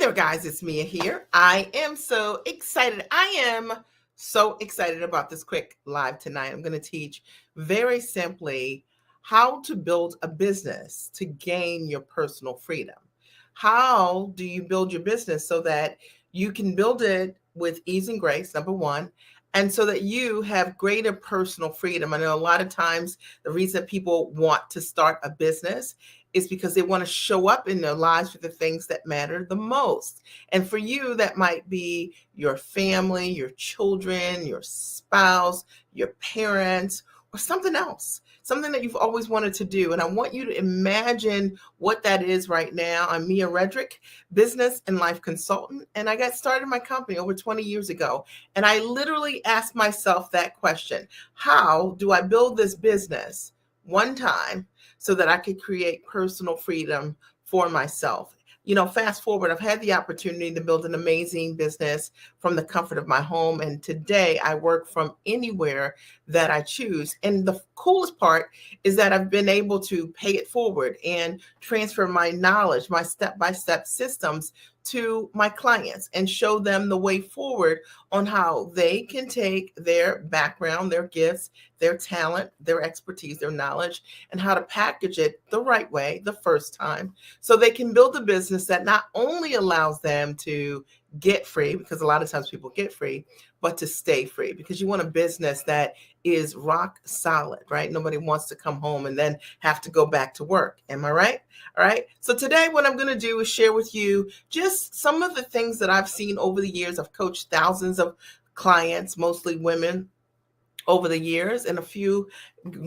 there, guys. It's Mia here. I am so excited. About this quick live tonight. I'm going to teach very simply how to build a business to gain your personal freedom. How do you build your business so that you can build it with ease and grace, number one, and so that you have greater personal freedom? I know a lot of times the reason people want to start a business is because they want to show up in their lives for the things that matter the most. And for you, that might be your family, your children, your spouse, your parents, or something else, something that you've always wanted to do. And I want you to imagine what that is right now. I'm Mia Redrick, business and life consultant, and I got started my company over 20 years ago. And I literally asked myself that question: how do I build this business one time so that I could create personal freedom for myself? Fast forward, I've had the opportunity to build an amazing business from the comfort of my home. And today I work from anywhere that I choose. And the coolest part is that I've been able to pay it forward and transfer my knowledge, my step-by-step systems to my clients and show them the way forward on how they can take their background, their gifts, their talent, their expertise, their knowledge, and how to package it the right way the first time so they can build a business that not only allows them to get free, because a lot of times people get free, but to stay free, because you want a business that is rock solid, right? Nobody wants to come home and then have to go back to work. Am I right? All right. So today what I'm going to do is share with you just some of the things that I've seen over the years. I've coached thousands of clients, mostly women, over the years, and a few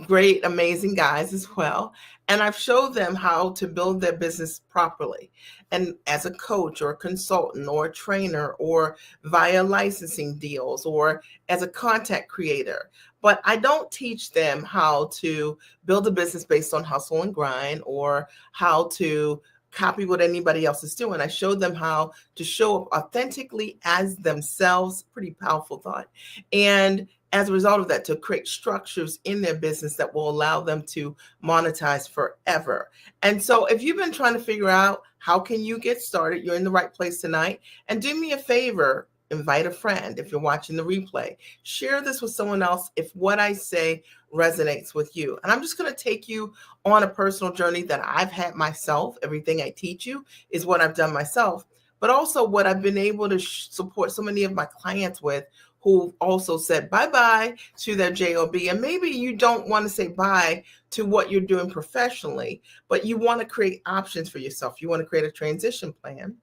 great, amazing guys as well. And I've showed them how to build their business properly. And as a coach or a consultant or a trainer or via licensing deals or as a content creator. But I don't teach them how to build a business based on hustle and grind or how to copy what anybody else is doing. I showed them how to show up authentically as themselves. Pretty powerful thought. And as a result of that, to create structures in their business that will allow them to monetize forever. And so if you've been trying to figure out how can you get started, you're in the right place tonight. And do me a favor, invite a friend. If you're watching the replay, share this with someone else if what I say resonates with you. And I'm just going to take you on a personal journey that I've had myself. Everything I teach you is what I've done myself, but also what I've been able to support so many of my clients with, who also said bye-bye to their job. And maybe you don't want to say bye to what you're doing professionally, but you want to create options for yourself. You want to create a transition plan.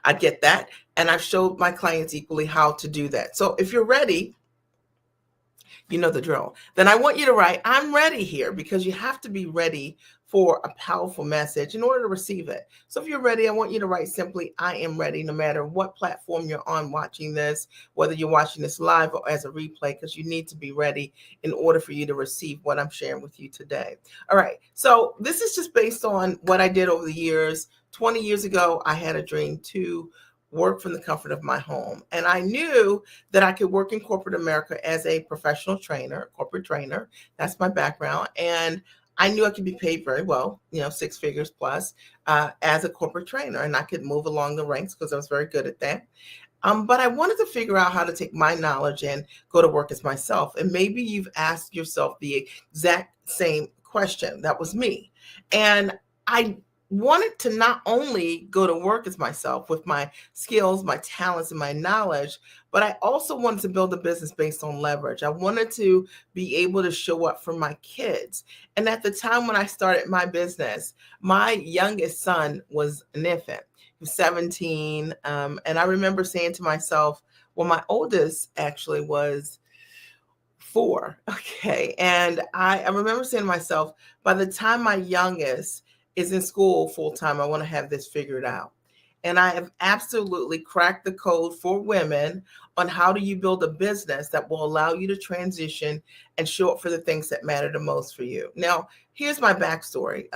I get that. And I've showed my clients equally how to do that. So if you're ready, you know the drill. Then I want you to write, I'm ready here, because you have to be ready for a powerful message in order to receive it. So if you're ready, I want you to write simply, I am ready, no matter what platform you're on watching this, whether you're watching this live or as a replay, because you need to be ready in order for you to receive what I'm sharing with you today. All right. So this is just based on what I did over the years. 20 years ago, I had a dream to work from the comfort of my home. And I knew that I could work in corporate America as a professional trainer, corporate trainer. That's my background. And I knew I could be paid very well, 6 figures plus, as a corporate trainer. And I could move along the ranks because I was very good at that. But I wanted to figure out how to take my knowledge and go to work as myself. And maybe you've asked yourself the exact same question. That was me. And I wanted to not only go to work as myself with my skills, my talents, and my knowledge, but I also wanted to build a business based on leverage. I wanted to be able to show up for my kids. And at the time when I started my business, my youngest son was an infant. He was 17. And I remember saying to myself, well, my oldest actually was 4. Okay. And I remember saying to myself, by the time my youngest is in school full time, I want to have this figured out. And I have absolutely cracked the code for women on how do you build a business that will allow you to transition and show up for the things that matter the most for you. Now, here's my backstory.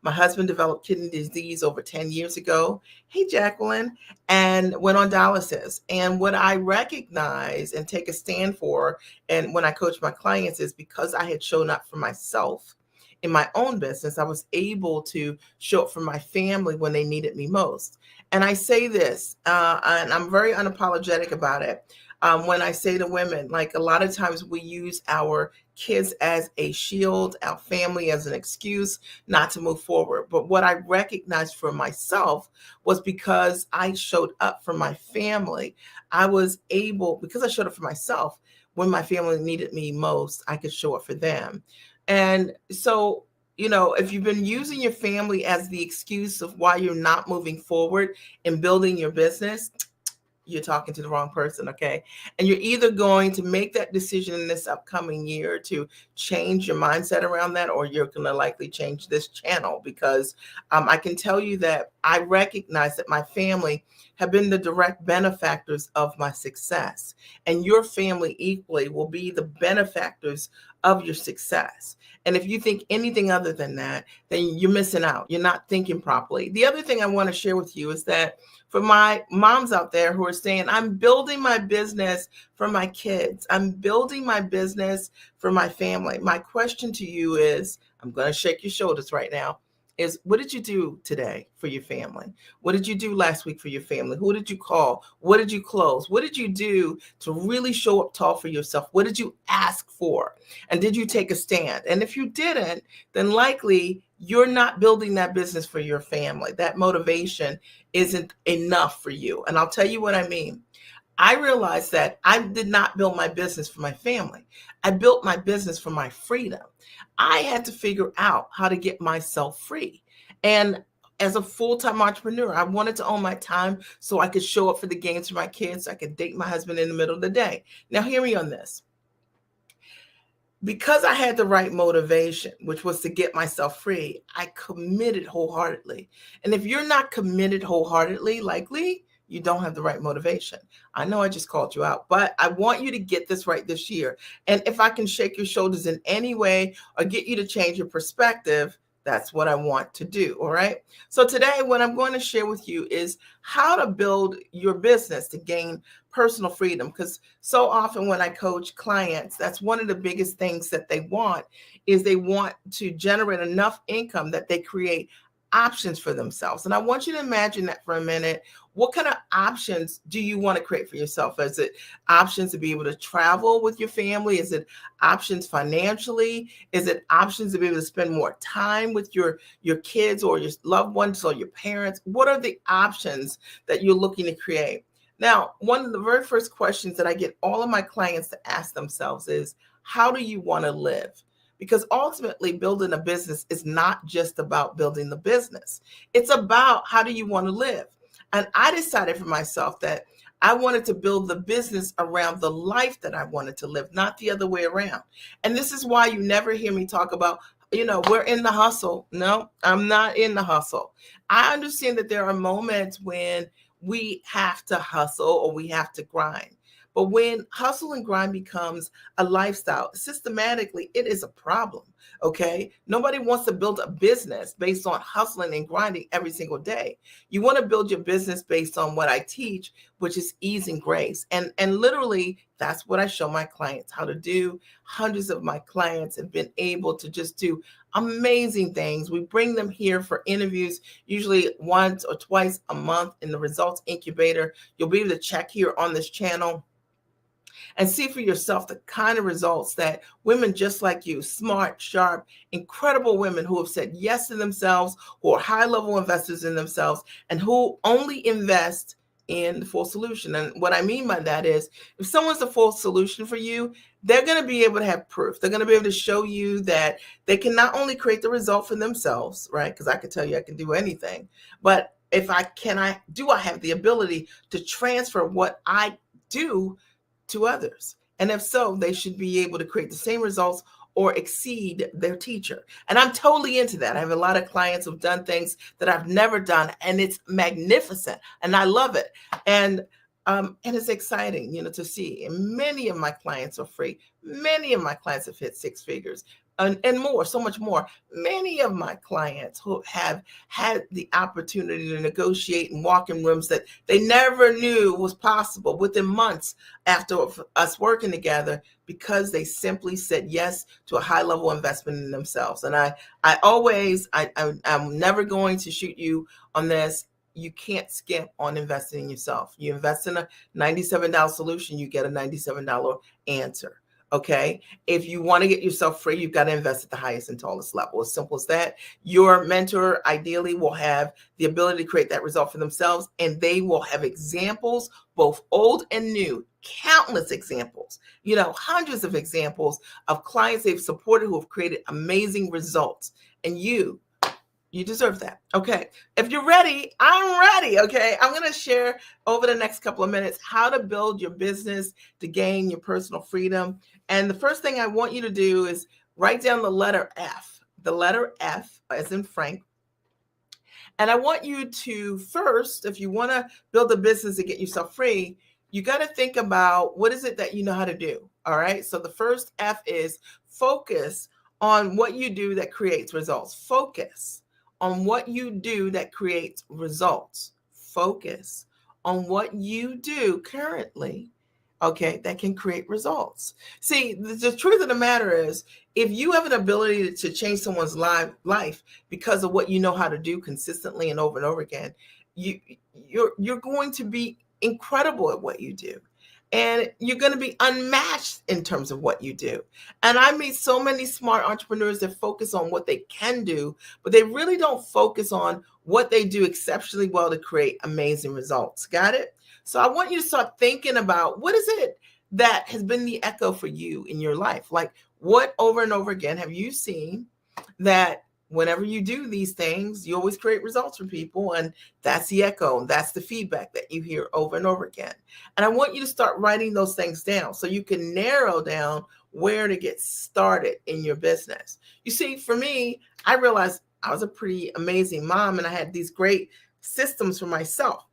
My husband developed kidney disease over 10 years ago. Hey, Jacqueline, and went on dialysis. And what I recognize and take a stand for, and when I coach my clients, is because I had shown up for myself in my own business, I was able to show up for my family when they needed me most. And I say this, and I'm very unapologetic about it. When I say to women, like a lot of times we use our kids as a shield, our family as an excuse not to move forward. But what I recognized for myself was because I showed up for my family, I was able, because I showed up for myself, when my family needed me most, I could show up for them. And so, if you've been using your family as the excuse of why you're not moving forward in building your business, you're talking to the wrong person, okay? And you're either going to make that decision in this upcoming year to change your mindset around that, or you're going to likely change this channel, because I can tell you that I recognize that my family have been the direct benefactors of my success, and your family equally will be the benefactors of your success. And if you think anything other than that, then you're missing out. You're not thinking properly. The other thing I want to share with you is that for my moms out there who are saying, I'm building my business for my kids, I'm building my business for my family, my question to you is, I'm going to shake your shoulders right now, is what did you do today for your family? What did you do last week for your family? Who did you call? What did you close? What did you do to really show up tall for yourself? What did you ask for? And did you take a stand? And if you didn't, then likely you're not building that business for your family. That motivation isn't enough for you. And I'll tell you what I mean. I realized that I did not build my business for my family. I built my business for my freedom. I had to figure out how to get myself free. And as a full-time entrepreneur, I wanted to own my time so I could show up for the games for my kids. So I could date my husband in the middle of the day. Now, hear me on this. Because I had the right motivation, which was to get myself free, I committed wholeheartedly. And if you're not committed wholeheartedly, likely you don't have the right motivation. I know I just called you out, but I want you to get this right this year. And if I can shake your shoulders in any way or get you to change your perspective, that's what I want to do. All right. So today, what I'm going to share with you is how to build your business to gain personal freedom. Because so often when I coach clients, that's one of the biggest things that they want, is they want to generate enough income that they create options for themselves. And I want you to imagine that for a minute. What kind of options do you want to create for yourself? Is it options to be able to travel with your family? Is it options financially? Is it options to be able to spend more time with your kids or your loved ones or your parents? What are the options that you're looking to create? Now, one of the very first questions that I get all of my clients to ask themselves is, how do you want to live? Because ultimately, building a business is not just about building the business. It's about how do you want to live? And I decided for myself that I wanted to build the business around the life that I wanted to live, not the other way around. And this is why you never hear me talk about, we're in the hustle. No, I'm not in the hustle. I understand that there are moments when we have to hustle or we have to grind. But when hustle and grind becomes a lifestyle, systematically, it is a problem. Okay. Nobody wants to build a business based on hustling and grinding every single day. You want to build your business based on what I teach, which is ease and grace. And literally, that's what I show my clients how to do. Hundreds of my clients have been able to just do amazing things. We bring them here for interviews, usually once or twice a month in the Results Incubator. You'll be able to check here on this channel and see for yourself the kind of results that women just like you, smart, sharp, incredible women who have said yes to themselves, who are high-level investors in themselves, and who only invest in the full solution. And what I mean by that is, if someone's a full solution for you, they're going to be able to have proof. They're going to be able to show you that they can not only create the result for themselves, right? Because I can tell you I can do anything, but if I have the ability to transfer what I do to others? And if so, they should be able to create the same results or exceed their teacher. And I'm totally into that. I have a lot of clients who've done things that I've never done, and it's magnificent, and I love it. And it's exciting, to see. And many of my clients are free. Many of my clients have hit six figures. and more, so much more. Many of my clients who have had the opportunity to negotiate and walk in rooms that they never knew was possible within months after us working together, because they simply said yes to a high level investment in themselves. And I'm never going to shoot you on this. You can't skimp on investing in yourself. You invest in a $97 solution, you get a $97 answer. Okay. If you want to get yourself free, you've got to invest at the highest and tallest level. As simple as that. Your mentor ideally will have the ability to create that result for themselves, and they will have examples, both old and new, countless examples, hundreds of examples of clients they've supported who have created amazing results. And you deserve that. Okay. If you're ready, I'm ready. Okay. I'm going to share over the next couple of minutes how to build your business to gain your personal freedom. And the first thing I want you to do is write down the letter F as in Frank. And I want you to first, if you want to build a business to get yourself free, you got to think about what is it that you know how to do. All right. So the first F is focus on what you do that creates results. Focus on what you do that creates results. Focus on what you do currently, okay, that can create results. See, the truth of the matter is, if you have an ability to change someone's life because of what you know how to do consistently and over again, you're going to be incredible at what you do. And you're going to be unmatched in terms of what you do. And I meet so many smart entrepreneurs that focus on what they can do, but they really don't focus on what they do exceptionally well to create amazing results. Got it? So I want you to start thinking about, what is it that has been the echo for you in your life? Like, what over and over again have you seen that whenever you do these things, you always create results for people? And that's the echo. That's the feedback that you hear over and over again. And I want you to start writing those things down so you can narrow down where to get started in your business. You see, for me, I realized I was a pretty amazing mom, and I had these great systems for myself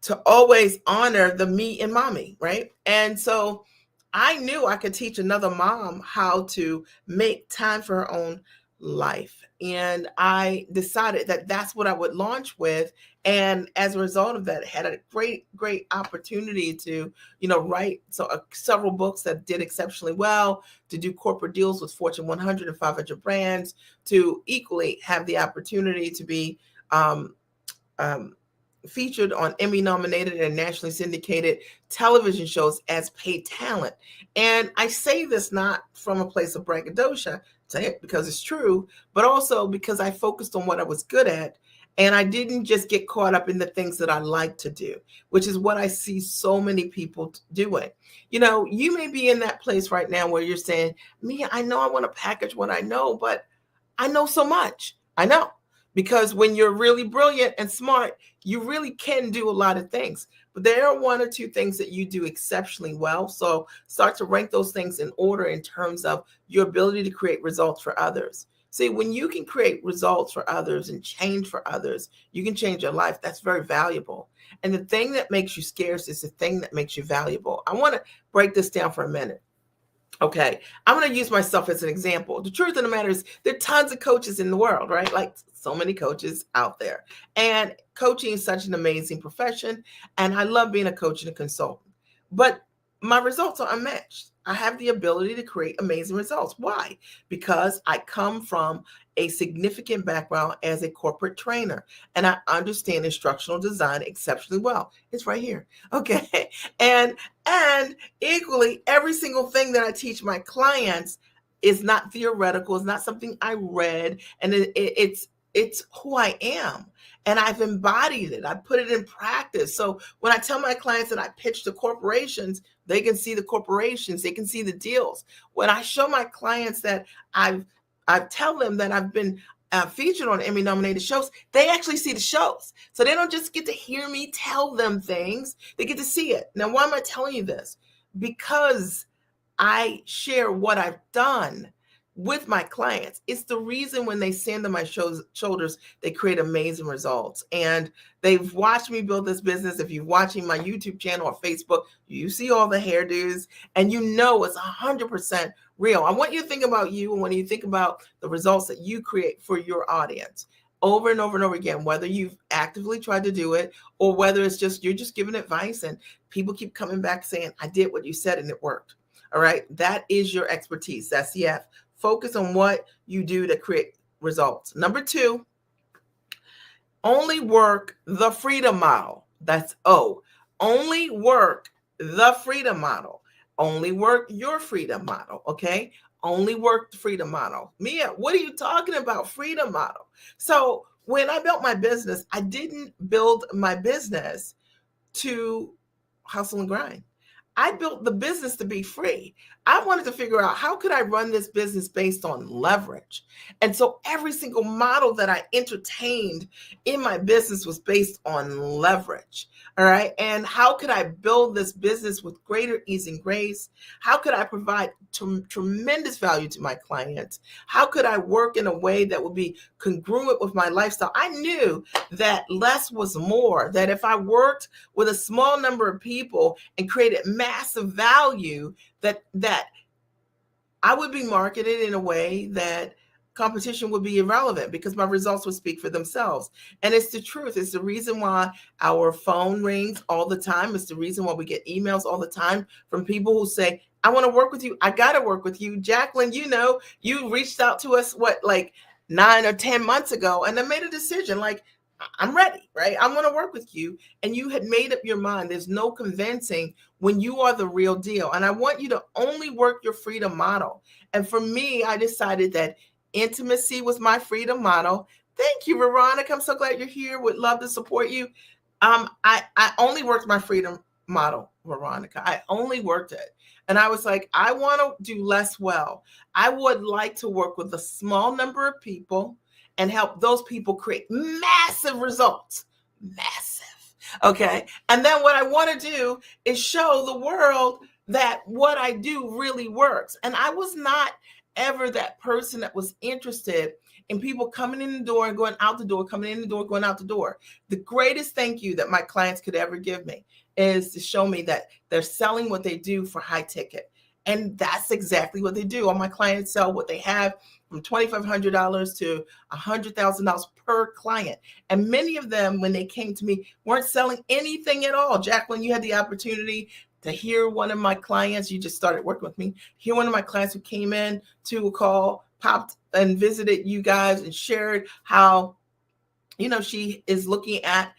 to always honor the me and mommy, right? And so I knew I could teach another mom how to make time for her own life. And I decided that that's what I would launch with. And as a result of that, had a great opportunity to, write several books that did exceptionally well, to do corporate deals with Fortune 100 and 500 brands, to equally have the opportunity to be featured on Emmy-nominated and nationally syndicated television shows as paid talent. And I say this not from a place of braggadocio, say it because it's true, but also because I focused on what I was good at. And I didn't just get caught up in the things that I like to do, which is what I see so many people doing. You may be in that place right now where you're saying, Mia, I know I want to package what I know, but I know so much. I know. Because when you're really brilliant and smart, you really can do a lot of things. But there are one or two things that you do exceptionally well. So start to rank those things in order in terms of your ability to create results for others. See, when you can create results for others and change for others, you can change your life. That's very valuable. And the thing that makes you scarce is the thing that makes you valuable. I want to break this down for a minute. Okay, I'm going to use myself as an example. The truth of the matter is, there are tons of coaches in the world, right? Like, so many coaches out there. And coaching is such an amazing profession. And I love being a coach and a consultant. But my results are unmatched. I have the ability to create amazing results. Why? Because I come from a significant background as a corporate trainer, and I understand instructional design exceptionally well. It's right here. Okay. And equally, every single thing that I teach my clients is not theoretical. It's not something I read, and it's who I am. And I've embodied it. I put it in practice. So when I tell my clients that I pitch to corporations, they can see the corporations, they can see the deals. When I show my clients that I tell them that I've been featured on Emmy-nominated shows, they actually see the shows. So they don't just get to hear me tell them things, they get to see it. Now, why am I telling you this? Because I share what I've done with my clients. It's the reason when they stand on my shoulders, they create amazing results. And they've watched me build this business. If you're watching my YouTube channel or Facebook, you see all the hairdos, and it's 100% real. I want you to think about you, and when you think about the results that you create for your audience over and over and over again, whether you've actively tried to do it or whether it's just you're just giving advice and people keep coming back saying, I did what you said and it worked. All right. That is your expertise. That's the F. Focus on what you do to create results. Number 2, only work the freedom model. That's O. Only work the freedom model. Only work your freedom model. Okay. Only work the freedom model. Mia, what are you talking about? Freedom model. So when I built my business, I didn't build my business to hustle and grind. I built the business to be free. I wanted to figure out how could I run this business based on leverage. And so every single model that I entertained in my business was based on leverage. All right. And how could I build this business with greater ease and grace? How could I provide tremendous value to my clients? How could I work in a way that would be congruent with my lifestyle? I knew that less was more, that if I worked with a small number of people and created massive value, that I would be marketed in a way that competition would be irrelevant because my results would speak for themselves. And it's the truth. It's the reason why our phone rings all the time. It's the reason why we get emails all the time from people who say, I want to work with you. I got to work with you. Jacqueline, you reached out to us, like 9 or 10 months ago, and I made a decision like, I'm ready, right? I want to work with you. And you had made up your mind. There's no convincing when you are the real deal. And I want you to only work your freedom model. And for me, I decided that intimacy was my freedom model. Thank you, Veronica. I'm so glad you're here. Would love to support you. I only worked my freedom model, Veronica. I only worked it. And I was like, I want to do less well. I would like to work with a small number of people and help those people create massive results. Massive. Okay. And then what I want to do is show the world that what I do really works. And I was not ever that person that was interested in people coming in the door and going out the door, coming in the door, going out the door. The greatest thank you that my clients could ever give me is to show me that they're selling what they do for high ticket. And that's exactly what they do. All my clients sell what they have from $2,500 to $100,000 per client. And many of them, when they came to me, weren't selling anything at all. Jacqueline, you had the opportunity to hear one of my clients. You just started working with me. Hear one of my clients who came in to a call, popped and visited you guys and shared how, she is looking at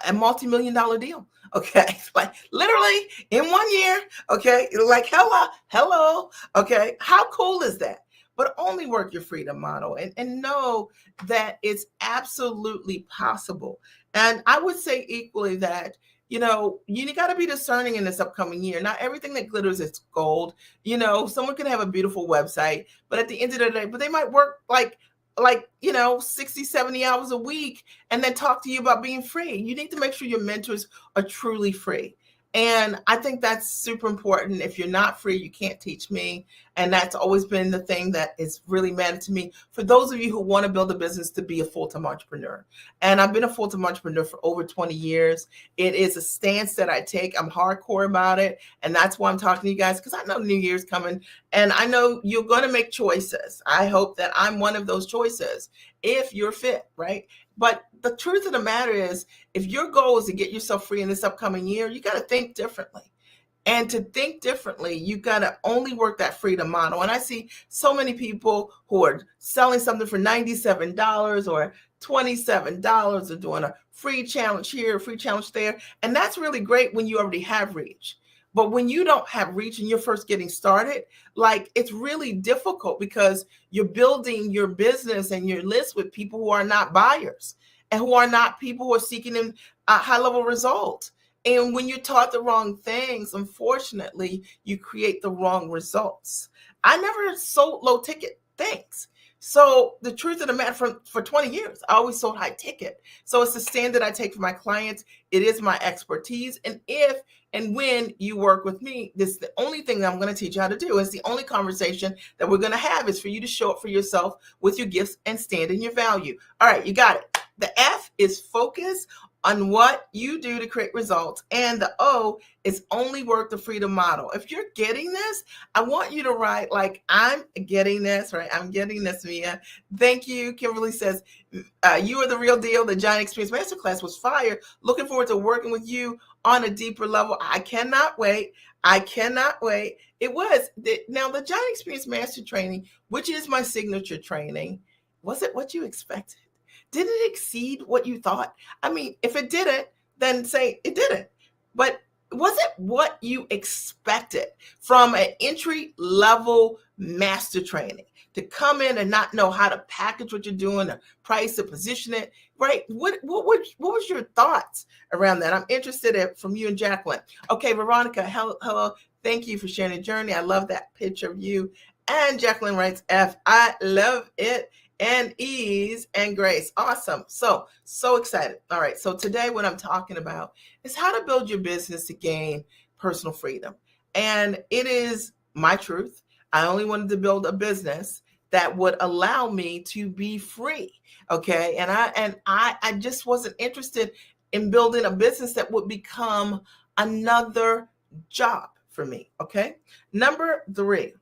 a multi-million-dollar deal. Okay. Like literally in 1 year. Okay. Like, hello. Okay. How cool is that? But only work your freedom model and know that it's absolutely possible. And I would say equally that, you got to be discerning in this upcoming year. Not everything that glitters is gold. Someone can have a beautiful website, but at the end of the day, they might work like 60, 70 hours a week and then talk to you about being free. You need to make sure your mentors are truly free. And I think that's super important. If you're not free, you can't teach me. And that's always been the thing that is really mattered to me. For those of you who want to build a business, to be a full-time entrepreneur. And I've been a full-time entrepreneur for over 20 years. It is a stance that I take. I'm hardcore about it. And that's why I'm talking to you guys, because I know New Year's coming. And I know you're going to make choices. I hope that I'm one of those choices if you're fit, right? But the truth of the matter is, if your goal is to get yourself free in this upcoming year, you got to think differently. And to think differently, you got to only work that freedom model. And I see so many people who are selling something for $97 or $27 or doing a free challenge here, a free challenge there. And that's really great when you already have reach. But when you don't have reach and you're first getting started, it's really difficult because you're building your business and your list with people who are not buyers and who are not people who are seeking a high-level result. And when you're taught the wrong things, unfortunately, you create the wrong results. I never sold low-ticket things. So the truth of the matter, for 20 years, I always sold high ticket. So it's the standard I take for my clients. It is my expertise. And if and when you work with me, this is the only thing that I'm going to teach you how to do. It's the only conversation that we're going to have is for you to show up for yourself with your gifts and stand in your value. All right, you got it. The F is focus on what you do to create results. And the O is only work the freedom model. If you're getting this, I want you to write like, I'm getting this, right? I'm getting this, Mia. Thank you. Kimberly says, you are the real deal. The Giant Experience Masterclass was fire. Looking forward to working with you on a deeper level. I cannot wait. I cannot wait. It was. Now, the Giant Experience Master Training, which is my signature training, was it what you expected? Did it exceed what you thought? I mean, if it didn't, then say it didn't. But was it what you expected from an entry level master training to come in and not know how to package what you're doing, or price it, position it, right? What was your thoughts around that? I'm interested in from you and Jacqueline. Okay, Veronica, hello. Thank you for sharing the journey. I love that picture of you. And Jacqueline writes F. I love it. And ease and grace. Awesome. So excited. All right. So today what I'm talking about is how to build your business to gain personal freedom. And it is my truth. I only wanted to build a business that would allow me to be free. Okay. And I just wasn't interested in building a business that would become another job for me. Okay. Number 3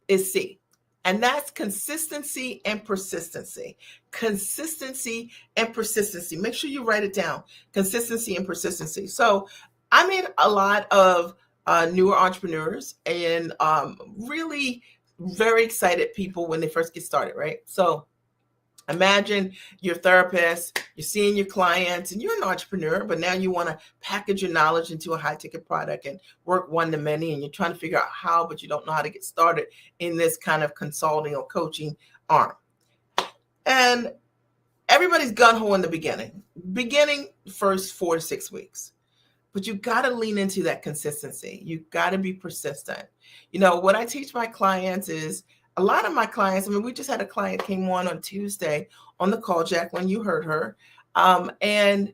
is C. And that's consistency and persistency. Consistency and persistency. Make sure you write it down. Consistency and persistency. So I meet a lot of newer entrepreneurs and really very excited people when they first get started, right? So imagine you're a therapist, you're seeing your clients, and you're an entrepreneur, but now you want to package your knowledge into a high-ticket product and work one-to-many, and you're trying to figure out how, but you don't know how to get started in this kind of consulting or coaching arm. And everybody's gung-ho in the beginning first 4 to 6 weeks. But you got to lean into that consistency. You got to be persistent. You know, what I teach my clients is, a lot of my clients, I mean, we just had a client came on Tuesday on the call, Jacqueline, you heard her. And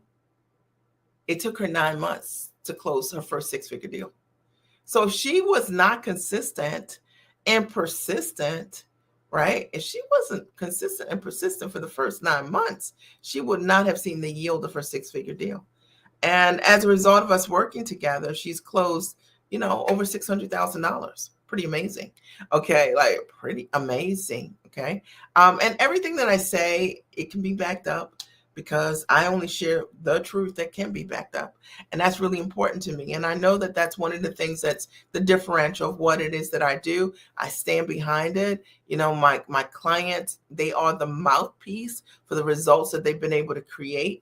it took her 9 months to close her first 6-figure deal. So if she was not consistent and persistent, right? If she wasn't consistent and persistent for the first 9 months, she would not have seen the yield of her 6-figure deal. And as a result of us working together, she's closed, over $600,000. Pretty amazing. Okay. Like pretty amazing. Okay. And everything that I say, it can be backed up because I only share the truth that can be backed up. And that's really important to me. And I know that that's one of the things that's the differential of what it is that I do. I stand behind it. My clients, they are the mouthpiece for the results that they've been able to create.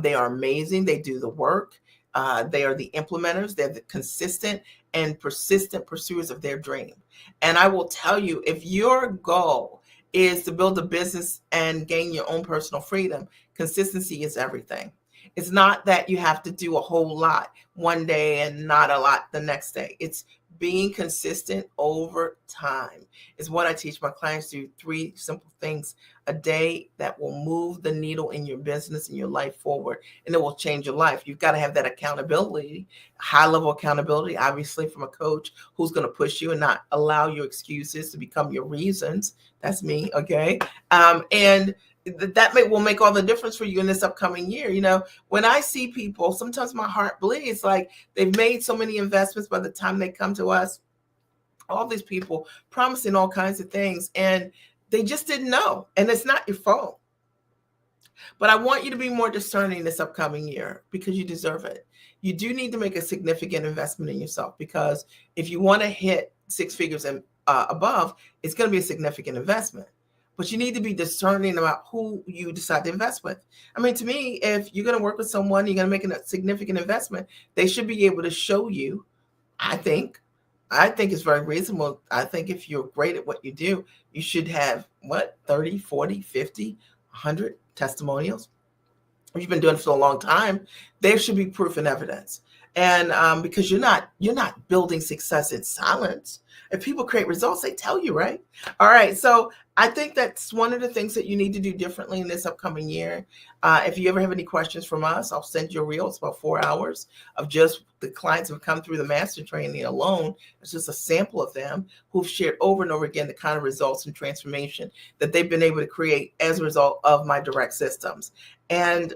They are amazing. They do the work. They are the implementers. They're the consistent and persistent pursuers of their dream. And I will tell you, if your goal is to build a business and gain your own personal freedom, consistency is everything. It's not that you have to do a whole lot one day and not a lot the next day. It's being consistent over time is what I teach my clients to do. 3 simple things a day that will move the needle in your business and your life forward, and it will change your life. You've got to have that accountability, high level accountability, obviously from a coach who's going to push you and not allow your excuses to become your reasons. That's me. Okay. And that will make all the difference for you in this upcoming year. When I see people, sometimes my heart bleeds, like they've made so many investments by the time they come to us, all these people promising all kinds of things, and they just didn't know. And it's not your fault. But I want you to be more discerning this upcoming year because you deserve it. You do need to make a significant investment in yourself, because if you want to hit 6 figures and above, it's going to be a significant investment. But you need to be discerning about who you decide to invest with. I mean, to me, if you're going to work with someone, you're going to make a significant investment, they should be able to show you, I think it's very reasonable. I think if you're great at what you do, you should have 30, 40, 50, 100 testimonials. If you've been doing it for a long time, there should be proof and evidence. And because you're not building success in silence. If people create results, they tell you, right? All right. So I think that's one of the things that you need to do differently in this upcoming year. If you ever have any questions from us, I'll send you a reel. It's about 4 hours of just the clients who have come through the master training alone. It's just a sample of them who've shared over and over again the kind of results and transformation that they've been able to create as a result of my direct systems. And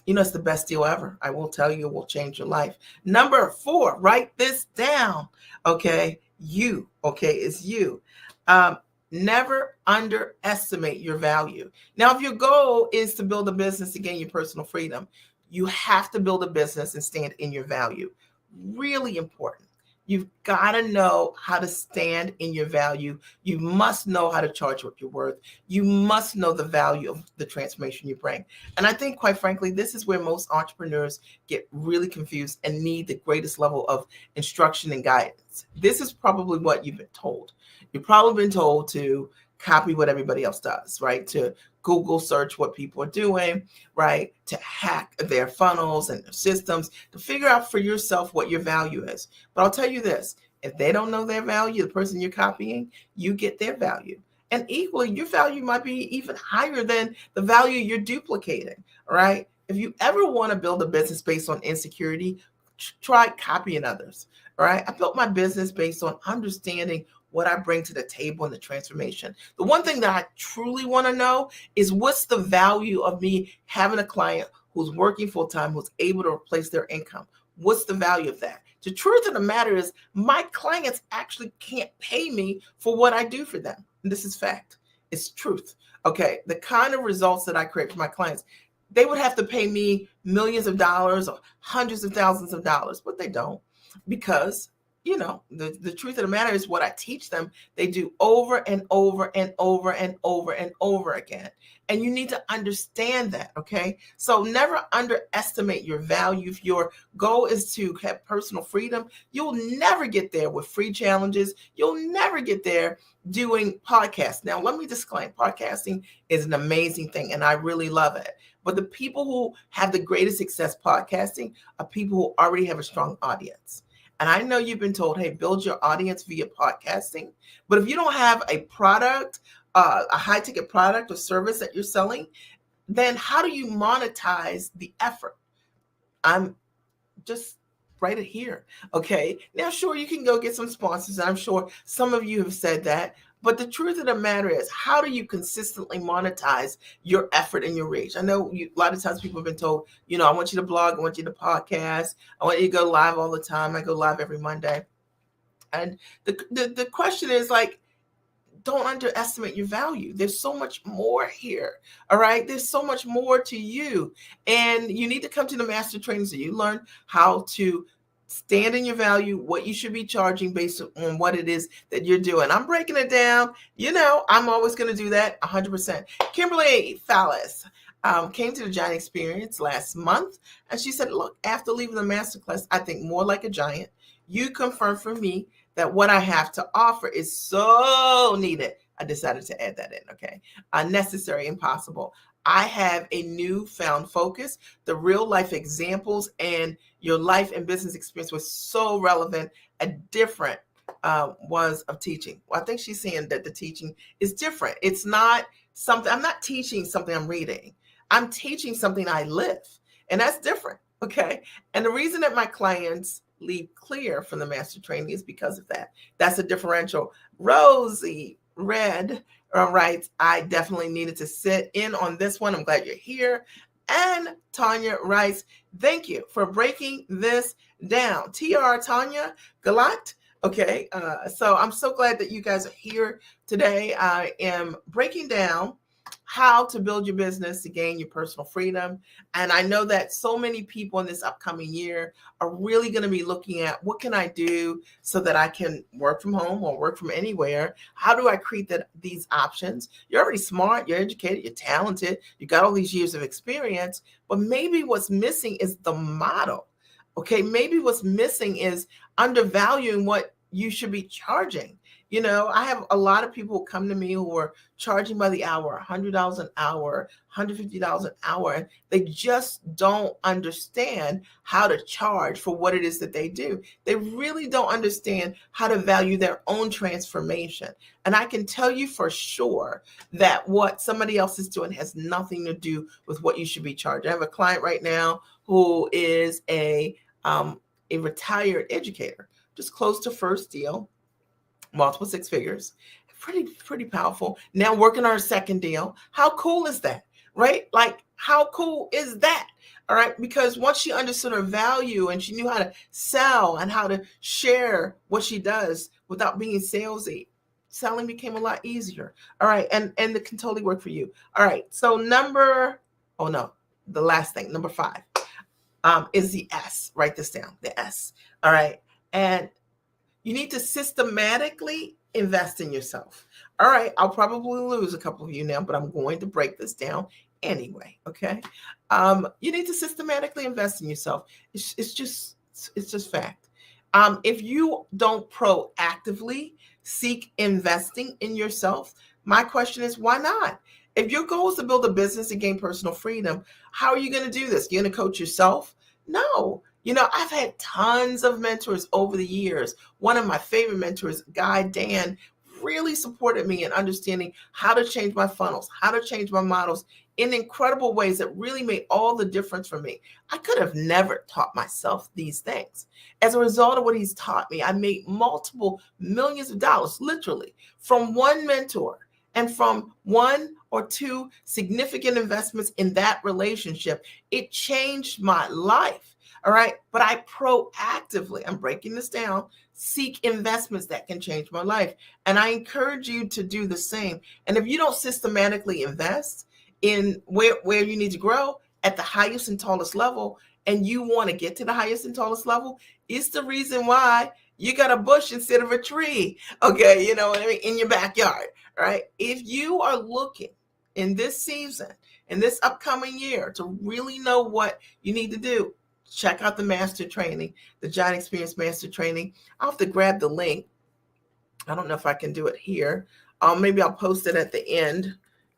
It's the best deal ever. I will tell you, it will change your life. Number 4, write this down. Okay. It's you. Um, Never underestimate your value. Now, if your goal is to build a business to gain your personal freedom, you have to build a business and stand in your value. Really important. You've got to know how to stand in your value. You must know how to charge what you're worth. You must know the value of the transformation you bring. And I think, quite frankly, this is where most entrepreneurs get really confused and need the greatest level of instruction and guidance. This is probably what you've been told. You've probably been told to copy what everybody else does, right? To Google search what people are doing, right? To hack their funnels and their systems, to figure out for yourself what your value is. But I'll tell you this, if they don't know their value, the person you're copying, you get their value. And equally, your value might be even higher than the value you're duplicating, right? If you ever want to build a business based on insecurity, try copying others, all right? I built my business based on understanding what I bring to the table in the transformation. The one thing that I truly want to know is what's the value of me having a client who's working full time, who's able to replace their income? What's the value of that? The truth of the matter is my clients actually can't pay me for what I do for them. And this is fact. It's truth. Okay. The kind of results that I create for my clients, they would have to pay me millions of dollars or hundreds of thousands of dollars, but they don't, because the truth of the matter is what I teach them, they do over and over and over and over and over again. And you need to understand that, okay? So never underestimate your value. If your goal is to have personal freedom, you'll never get there with free challenges. You'll never get there doing podcasts. Now, let me disclaim, podcasting is an amazing thing, and I really love it. But the people who have the greatest success podcasting are people who already have a strong audience. And I know you've been told, hey, build your audience via podcasting. But if you don't have a product, a high ticket product or service that you're selling, then how do you monetize the effort? I'm just write it here. Okay. Now, sure, you can go get some sponsors. And I'm sure some of you have said that. But the truth of the matter is, how do you consistently monetize your effort and your reach? I know a lot of times people have been told, I want you to blog, I want you to podcast, I want you to go live all the time. I go live every Monday. And the question is like, don't underestimate your value. There's so much more here. All right. There's so much more to you. And you need to come to the master training so you learn how to stand in your value, what you should be charging based on what it is that you're doing. I'm breaking it down. I'm always going to do that 100%. Kimberly Fallis came to the Giant Experience last month. And she said, look, after leaving the masterclass, I think more like a giant. You confirmed for me that what I have to offer is so needed. I decided to add that in, okay? Necessary and possible. I have a newfound focus. The real life examples and your life and business experience was so relevant. A different was of teaching. Well, I think she's saying that the teaching is different. It's not something, I'm not teaching something I'm reading. I'm teaching something I live. And that's different, okay? And the reason that my clients leave clear from the master training is because of that. That's a differential. Rosie Red writes, I definitely needed to sit in on this one. I'm glad you're here. And Tanya writes, thank you for breaking this down. TR Tanya Galat. Okay, so I'm so glad that you guys are here today. I am breaking down how to build your business to gain your personal freedom. And I know that so many people in this upcoming year are really going to be looking at what can I do so that I can work from home or work from anywhere? How do I create these options? You're already smart, you're educated, you're talented, you got all these years of experience, but maybe what's missing is the model. Okay, maybe what's missing is undervaluing what you should be charging. I have a lot of people who come to me who are charging by the hour, $100 an hour, $150 an hour, and they just don't understand how to charge for what it is that they do. They really don't understand how to value their own transformation. And I can tell you for sure that what somebody else is doing has nothing to do with what you should be charging. I have a client right now who is a retired educator, just closed to first deal. Multiple six figures, pretty powerful. Now working on a second deal. How cool is that, right? Like, How cool is that? All right. Because once she understood her value and she knew how to sell and how to share what she does without being salesy, selling became a lot easier. All right. And it can totally work for you. All right. So the last thing, number 5, is the S. Write this down, the S. All right. And you need to systematically invest in yourself. All right, I'll probably lose a couple of you now, but I'm going to break this down anyway. Okay, you need to systematically invest in yourself. It's just fact. If you don't proactively seek investing in yourself, my question is, why not? If your goal is to build a business and gain personal freedom, how are you going to do this? You're going to coach yourself? No. I've had tons of mentors over the years. One of my favorite mentors, Guy Dan, really supported me in understanding how to change my funnels, how to change my models in incredible ways that really made all the difference for me. I could have never taught myself these things. As a result of what he's taught me, I made multiple millions of dollars, literally, from one mentor and from 1 or 2 significant investments in that relationship. It changed my life. All right. But I proactively, I'm breaking this down, seek investments that can change my life. And I encourage you to do the same. And if you don't systematically invest in where you need to grow at the highest and tallest level, and you want to get to the highest and tallest level, it's the reason why you got a bush instead of a tree. Okay. You know what I mean? In your backyard. Right. If you are looking in this season, in this upcoming year, to really know what you need to do, check out the master training, the Giant Experience Master Training. I'll have to grab the link. I don't know if I can do it here. Maybe I'll post it at the end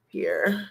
here.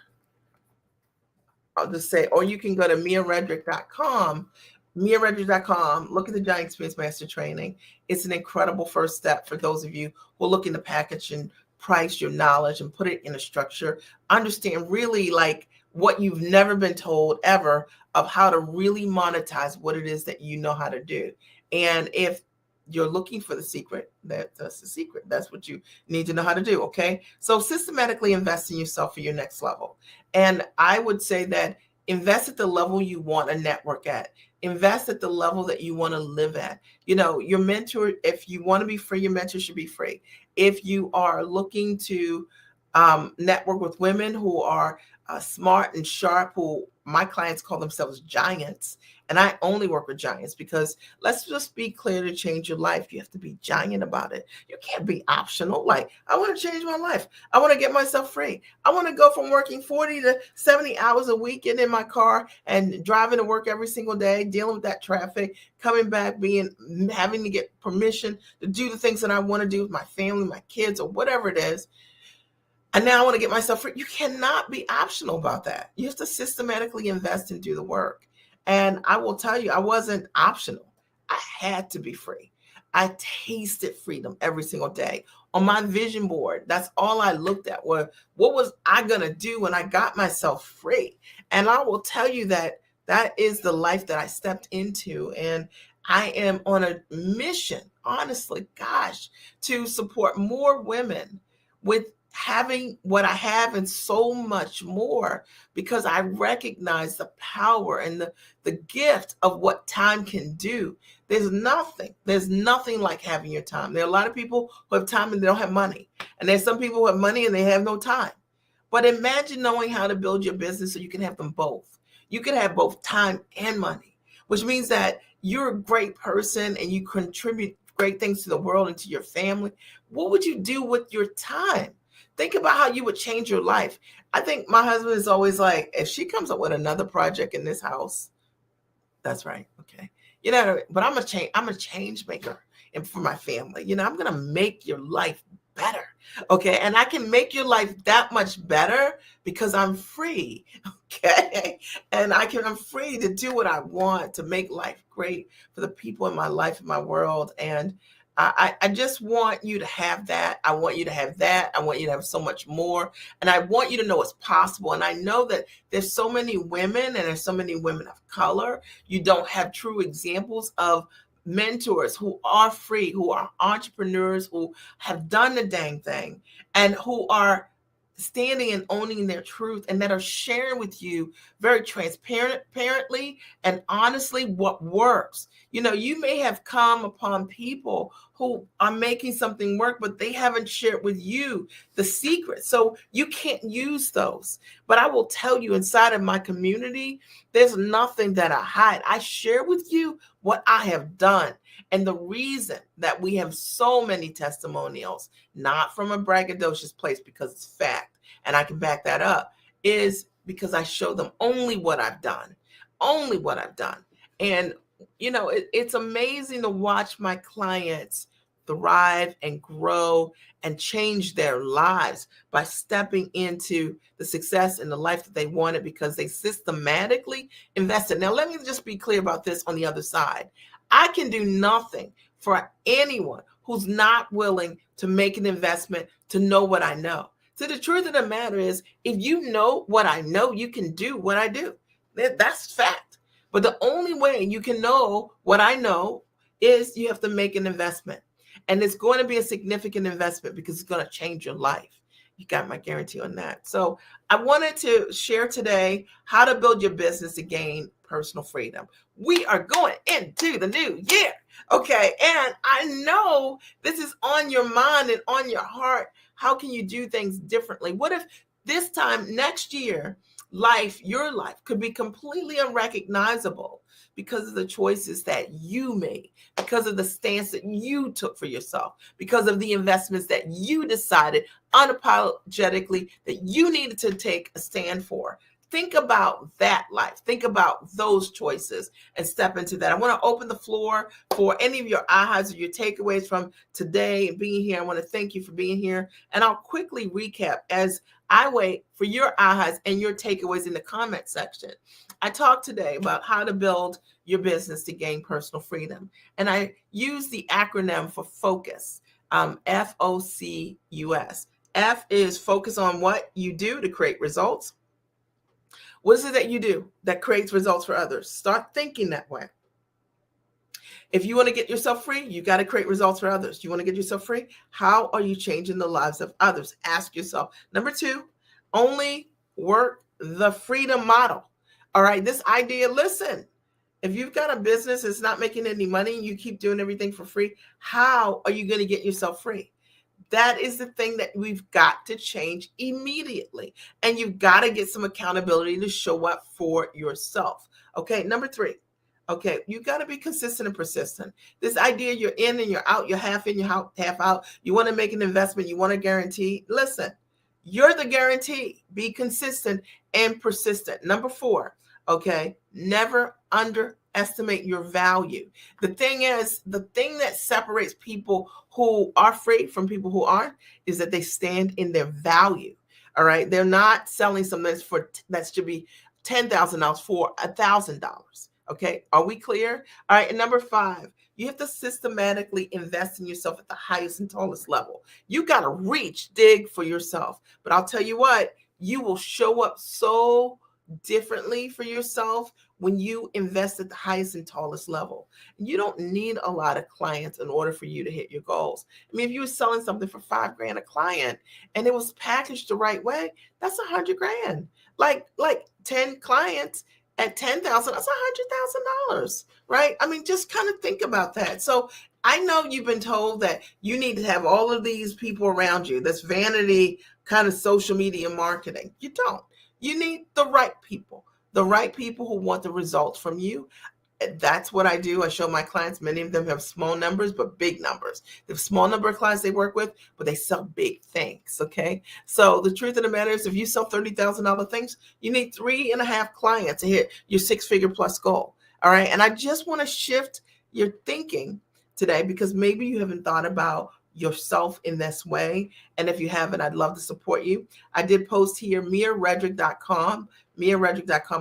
I'll just say, or you can go to miaredrick.com, look at the Giant Experience Master Training. It's an incredible first step for those of you who are looking to package and price your knowledge and put it in a structure. Understand really like what you've never been told ever of how to really monetize what it is that you know how to do. And if you're looking for the secret, that's the secret. That's what you need to know how to do. Okay. So systematically invest in yourself for your next level. And I would say that invest at the level you want to network at. Invest at the level that you want to live at. Your mentor, if you want to be free, your mentor should be free. If you are looking to network with women who are smart and sharp, who my clients call themselves giants, and I only work with giants because let's just be clear, to change your life, you have to be giant about it. You can't be optional. Like, I want to change my life. I want to get myself free. I want to go from working 40 to 70 hours a week, getting in my car and driving to work every single day, dealing with that traffic, coming back, having to get permission to do the things that I want to do with my family, my kids, or whatever it is. And now I want to get myself free. You cannot be optional about that. You have to systematically invest and do the work. And I will tell you, I wasn't optional. I had to be free. I tasted freedom every single day. On my vision board, that's all I looked at, was what was I going to do when I got myself free? And I will tell you that is the life that I stepped into. And I am on a mission, honestly, gosh, to support more women with having what I have and so much more, because I recognize the power and the gift of what time can do. There's nothing like having your time. There are a lot of people who have time and they don't have money. And there's some people who have money and they have no time. But imagine knowing how to build your business so you can have them both. You can have both time and money, which means that you're a great person and you contribute great things to the world and to your family. What would you do with your time? Think about how you would change your life. I think my husband is always like, if she comes up with another project in this house, that's right. Okay. But I'm a change maker and for my family. I'm going to make your life better. Okay. And I can make your life that much better because I'm free. Okay. And I'm free to do what I want to make life great for the people in my life, in my world. And I just want you to have that. I want you to have that. I want you to have so much more. And I want you to know it's possible. And I know that there's so many women and there's so many women of color. You don't have true examples of mentors who are free, who are entrepreneurs, who have done the dang thing, and who are standing and owning their truth, and that are sharing with you very transparently and honestly what works. You may have come upon people who are making something work, but they haven't shared with you the secret. So you can't use those. But I will tell you, inside of my community, there's nothing that I hide. I share with you what I have done. And the reason that we have so many testimonials, not from a braggadocious place because it's fact, and I can back that up, is because I show them only what I've done, only what I've done. And, it's amazing to watch my clients thrive and grow and change their lives by stepping into the success and the life that they wanted because they systematically invested. Now, let me just be clear about this on the other side. I can do nothing for anyone who's not willing to make an investment to know what I know. So the truth of the matter is, if you know what I know, you can do what I do. That's fact. But the only way you can know what I know is you have to make an investment. And it's going to be a significant investment because it's going to change your life. You got my guarantee on that. So I wanted to share today how to build your business to gain personal freedom. We are going into the new year. Okay. And I know this is on your mind and on your heart. How can you do things differently? What if this time next year, your life could be completely unrecognizable because of the choices that you made, because of the stance that you took for yourself, because of the investments that you decided unapologetically that you needed to take a stand for. Think about that life. Think about those choices and step into that. I want to open the floor for any of your ahas or your takeaways from today and being here. I want to thank you for being here. And I'll quickly recap as I wait for your ahas and your takeaways in the comment section. I talked today about how to build your business to gain personal freedom. And I use the acronym for FOCUS, FOCUS. F is focus on what you do to create results. What is it that you do that creates results for others? Start thinking that way. If you want to get yourself free, you got to create results for others. You want to get yourself free? How are you changing the lives of others? Ask yourself. Number 2, only work the freedom model. All right, this idea, listen, if you've got a business that's not making any money and you keep doing everything for free, how are you going to get yourself free? That is the thing that we've got to change immediately. And you've got to get some accountability to show up for yourself. Okay, number 3. Okay, you got to be consistent and persistent. This idea you're in and you're out, you're half in, you're half out. You want to make an investment, you want a guarantee. Listen, you're the guarantee. Be consistent and persistent. Number 4, okay, never underestimate your value. The thing is, the thing that separates people who are free from people who aren't is that they stand in their value. All right, they're not selling something that should be $10,000 for $1,000. Okay, are we clear? All right, and number 5, you have to systematically invest in yourself at the highest and tallest level. You got to dig for yourself. But I'll tell you what, you will show up so differently for yourself when you invest at the highest and tallest level. You don't need a lot of clients in order for you to hit your goals. I mean, if you were selling something for $5,000 a client and it was packaged the right way, that's $100,000. Like 10 clients at 10,000, that's $100,000, right? I mean, just kind of think about that. So I know you've been told that you need to have all of these people around you. That's vanity kind of social media marketing. You don't. You need the right people who want the results from you. That's what I do. I show my clients, many of them have small numbers, but big numbers. They have small number of clients they work with, but they sell big things. Okay. So the truth of the matter is, if you sell $30,000 things, you need 3.5 clients to hit your 6-figure plus goal. All right. And I just want to shift your thinking today because maybe you haven't thought about yourself in this way. And if you haven't, I'd love to support you. I did post here, miaredrick.com,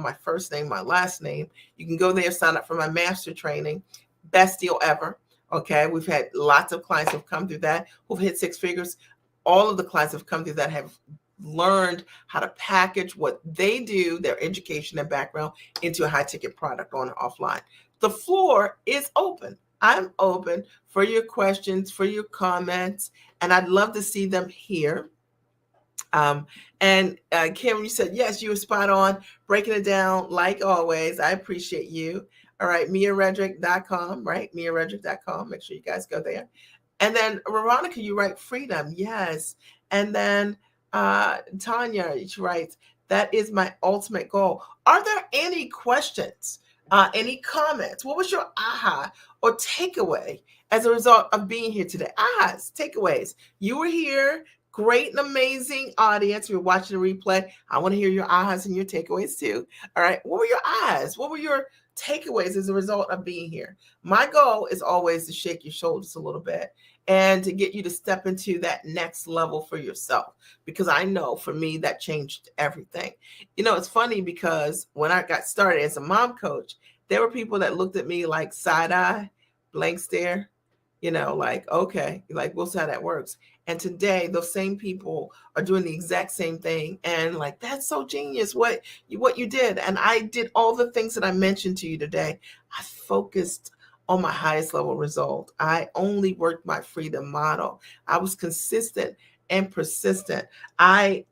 my first name, my last name. You can go there, sign up for my master training. Best deal ever. Okay. We've had lots of clients who've come through that, who've hit 6 figures. All of the clients who've come through that have learned how to package what they do, their education and background, into a high ticket product on or offline. The floor is open. I'm open for your questions, for your comments, and I'd love to see them here. Um, and Kim, you said, yes, you were spot on, breaking it down like always. I appreciate you. All right, MiaRedrick.com, right? MiaRedrick.com. Make sure you guys go there. And then Veronica, you write freedom. Yes. And then Tanya, she writes, that is my ultimate goal. Are there any questions, any comments? What was your aha or takeaway as a result of being here today? Ahas, takeaways. You were here. Great and amazing audience. You're watching the replay. I want to hear your ahas and your takeaways too. All right. What were your ahas? What were your takeaways as a result of being here? My goal is always to shake your shoulders a little bit and to get you to step into that next level for yourself. Because I know for me, that changed everything. You know, it's funny because when I got started as a mom coach, there were people that looked at me like side eye, blank stare, you know, like, okay, like, we'll see how that works. And today, those same people are doing the exact same thing. And like, that's so genius what you did. And I did all the things that I mentioned to you today. I focused on my highest level result. I only worked my freedom model. I was consistent and persistent. I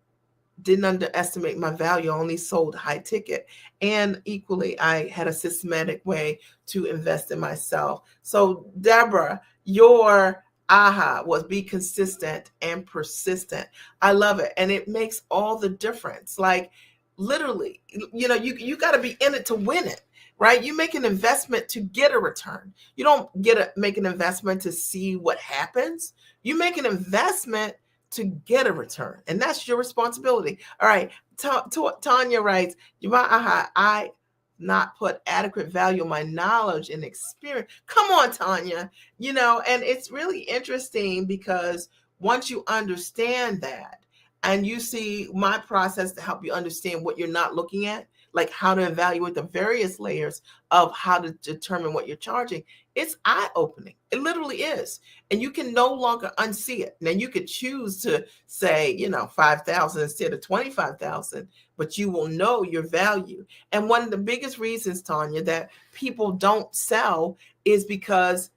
didn't underestimate my value. I only sold high ticket. And equally, I had a systematic way to invest in myself. So, Deborah, your aha was be consistent and persistent. I love it. And it makes all the difference. Like, literally, you know, you got to be in it to win it. Right? You make an investment to get a return. You don't make an investment to see what happens. You make an investment to get a return, and that's your responsibility. All right. Tanya writes, I not put adequate value on my knowledge and experience. Come on, Tanya. You know, and it's really interesting because once you understand that and you see my process to help you understand what you're not looking at, like how to evaluate the various layers of how to determine what you're charging, it's eye-opening. It literally is. And you can no longer unsee it. Now you could choose to say, you know, 5,000 instead of 25,000, but you will know your value. And one of the biggest reasons, Tanya, that people don't sell is because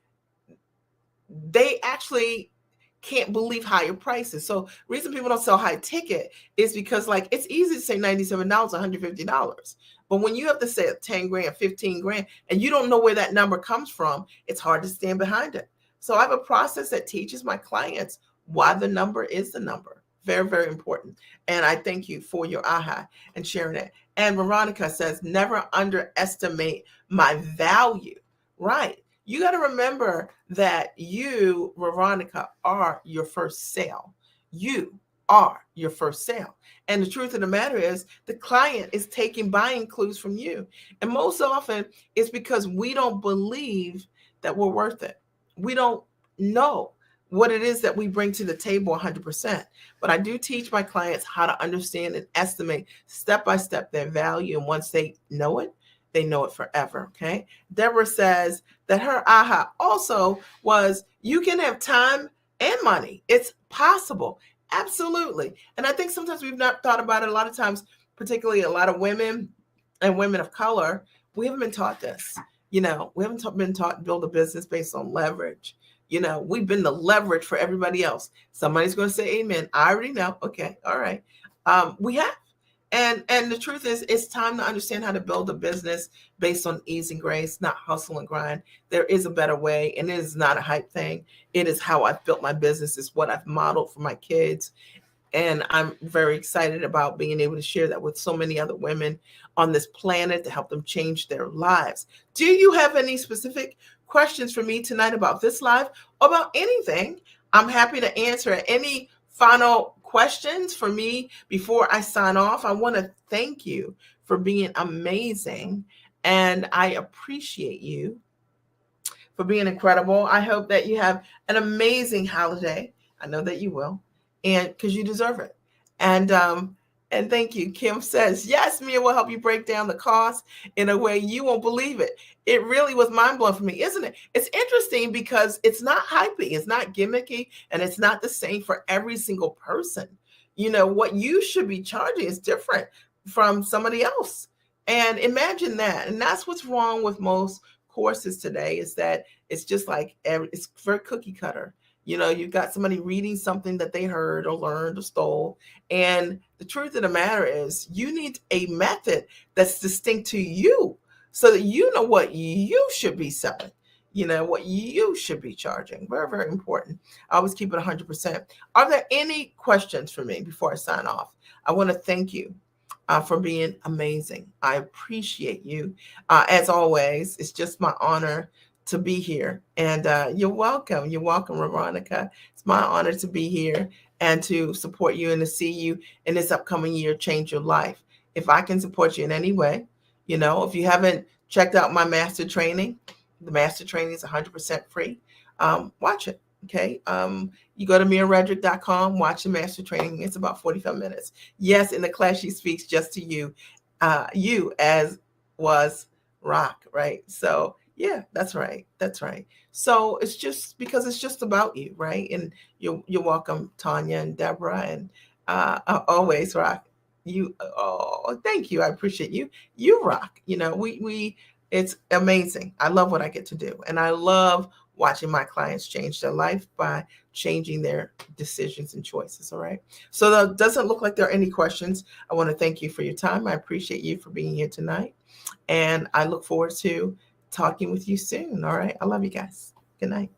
they actually can't believe higher prices. So reason people don't sell high ticket is because, like, it's easy to say $97, $150. But when you have to say 10 grand, 15 grand, and you don't know where that number comes from, it's hard to stand behind it. So I have a process that teaches my clients why the number is the number. Very, very important. And I thank you for your aha and sharing it. And Veronica says, never underestimate my value. Right. You got to remember that you, Veronica, are your first sale. You are your first sale. And the truth of the matter is the client is taking buying clues from you. And most often it's because we don't believe that we're worth it. We don't know what it is that we bring to the table 100%. But I do teach my clients how to understand and estimate step by step their value. And once they know it forever. Okay. Deborah says that her aha also was you can have time and money. It's possible. Absolutely. And I think sometimes we've not thought about it. A lot of times, particularly a lot of women and women of color, we haven't been taught this. You know, we haven't been taught to build a business based on leverage. You know, we've been the leverage for everybody else. Somebody's going to say amen. I already know. Okay. All right. We have. And the truth is, it's time to understand how to build a business based on ease and grace, not hustle and grind. There is a better way, and it is not a hype thing. It is how I've built my business. It's what I've modeled for my kids. And I'm very excited about being able to share that with so many other women on this planet to help them change their lives. Do you have any specific questions for me tonight about this live or about anything? I'm happy to answer. Any final questions for me before I sign off? I want to thank you for being amazing, and I appreciate you for being incredible. I hope that you have an amazing holiday. I know that you will, and because you deserve it. And thank you. Kim says, yes, Mia will help you break down the cost in a way you won't believe it. It really was mind blowing for me, isn't it? It's interesting because it's not hypey, it's not gimmicky, and it's not the same for every single person. You know, what you should be charging is different from somebody else. And imagine that. And that's what's wrong with most courses today, is that it's just like it's very cookie cutter. You've got somebody reading something that they heard or learned or stole. And the truth of the matter is, you need a method that's distinct to you so that you know what you should be selling, what you should be charging. Very, very important. I always keep it 100%. Are there any questions for me before I sign off? I want to thank you for being amazing. I appreciate you. As always, it's just my honor to be here. And you're welcome. You're welcome, Veronica. It's my honor to be here and to support you and to see you in this upcoming year change your life. If I can support you in any way, if you haven't checked out my master training, the master training is 100% free. Watch it. Okay. You go to MiraRedrick.com, watch the master training. It's about 45 minutes. Yes, in the class, she speaks just to you, you as was Rock, right? So yeah, that's right. That's right. So it's just because it's just about you, right? And you're welcome, Tanya and Deborah, and always Rock. Thank you. I appreciate you. You rock. We it's amazing. I love what I get to do, and I love watching my clients change their life by changing their decisions and choices. All right. So that doesn't look like there are any questions. I want to thank you for your time. I appreciate you for being here tonight. And I look forward to talking with you soon. All right. I love you guys. Good night.